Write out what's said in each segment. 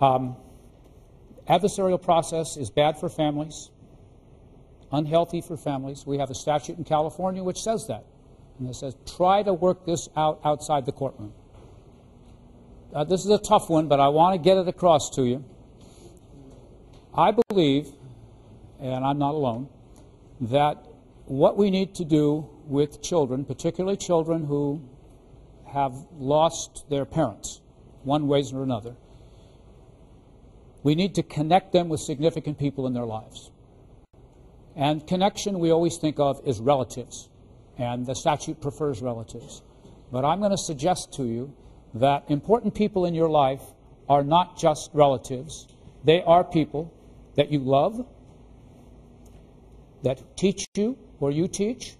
Adversarial process is bad for families, unhealthy for families. We have a statute in California which says that. And it says, try to work this out outside the courtroom. This is a tough one, but I want to get it across to you. I believe, and I'm not alone, that what we need to do with children, particularly children who have lost their parents, one way or another, we need to connect them with significant people in their lives. And connection we always think of is relatives, and the statute prefers relatives. But I'm going to suggest to you that important people in your life are not just relatives. They are people that you love, that teach you or you teach,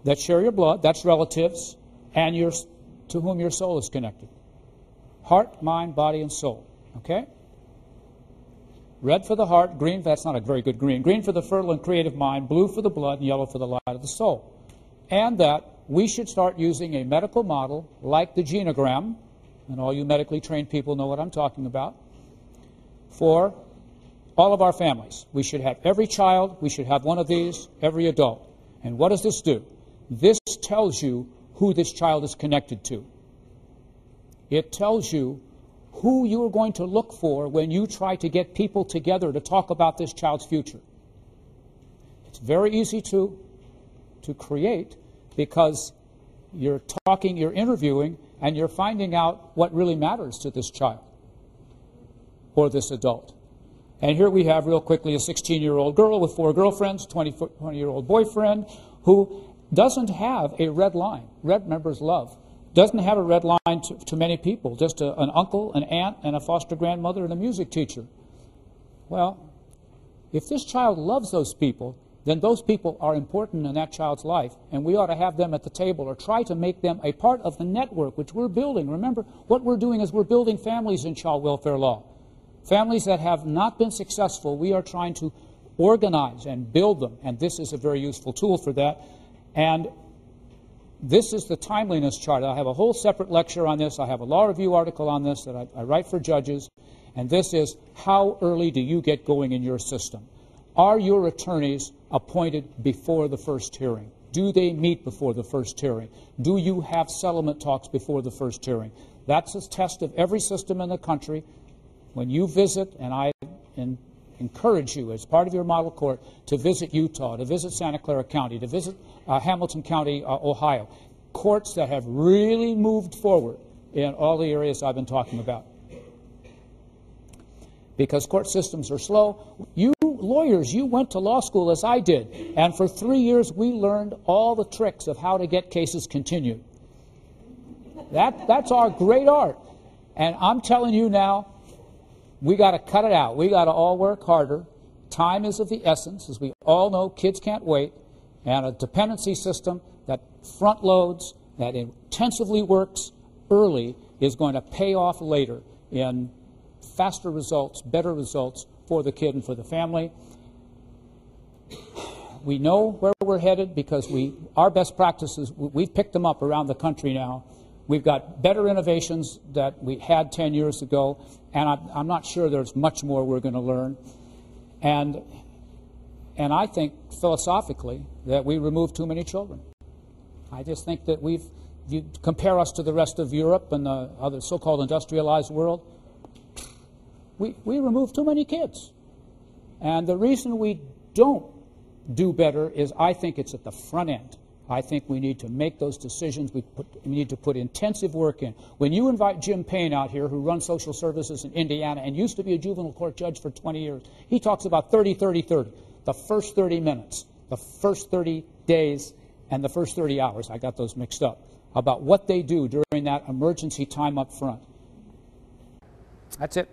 that share your blood, that's relatives, and to whom your soul is connected. Heart, mind, body, and soul. Okay? Red for the heart, green, that's not a very good green. Green for the fertile and creative mind, blue for the blood, and yellow for the light of the soul. And that we should start using a medical model like the genogram, and all you medically trained people know what I'm talking about, for all of our families. We should have every child, we should have one of these, every adult. And what does this do? This tells you who this child is connected to. It tells you who you are going to look for when you try to get people together to talk about this child's future. It's very easy to create because you're talking, you're interviewing, and you're finding out what really matters to this child or this adult. And here we have, real quickly, a 16-year-old girl with 4 girlfriends, 20-year-old boyfriend who doesn't have a red line. Red, remember, is love. Doesn't have a red line to many people, just an uncle, an aunt, and a foster grandmother, and a music teacher. Well, if this child loves those people, then those people are important in that child's life, and we ought to have them at the table or try to make them a part of the network which we're building. Remember, what we're doing is we're building families in child welfare law. Families that have not been successful, we are trying to organize and build them, and this is a very useful tool for that. And this is the timeliness chart. I have a whole separate lecture on this. I have a law review article on this that I write for judges. And this is, how early do you get going in your system? Are your attorneys appointed before the first hearing? Do they meet before the first hearing? Do you have settlement talks before the first hearing? That's a test of every system in the country. When you visit, and I encourage you as part of your model court to visit Utah, to visit Santa Clara County, to visit Hamilton County, Ohio, courts that have really moved forward in all the areas I've been talking about. Because court systems are slow. You lawyers, you went to law school as I did, and for 3 years we learned all the tricks of how to get cases continued. That's our great art. And I'm telling you now, we got to cut it out. We got to all work harder. Time is of the essence. As we all know, kids can't wait. And a dependency system that front loads, that intensively works early, is going to pay off later in faster results, better results for the kid and for the family. We know where we're headed because our best practices, we've picked them up around the country now. We've got better innovations that we had 10 years ago, and I'm not sure there's much more we're going to learn. And I think, philosophically, that we remove too many children. I just think that you compare us to the rest of Europe and the other so-called industrialized world, we remove too many kids. And the reason we don't do better is I think it's at the front end. I think we need to make those decisions. We need to put intensive work in. When you invite Jim Payne out here, who runs social services in Indiana and used to be a juvenile court judge for 20 years, he talks about 30, 30, 30. The first 30 minutes, the first 30 days, and the first 30 hours. I got those mixed up. About what they do during that emergency time up front. That's it.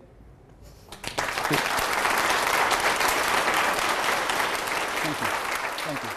Thank you. Thank you.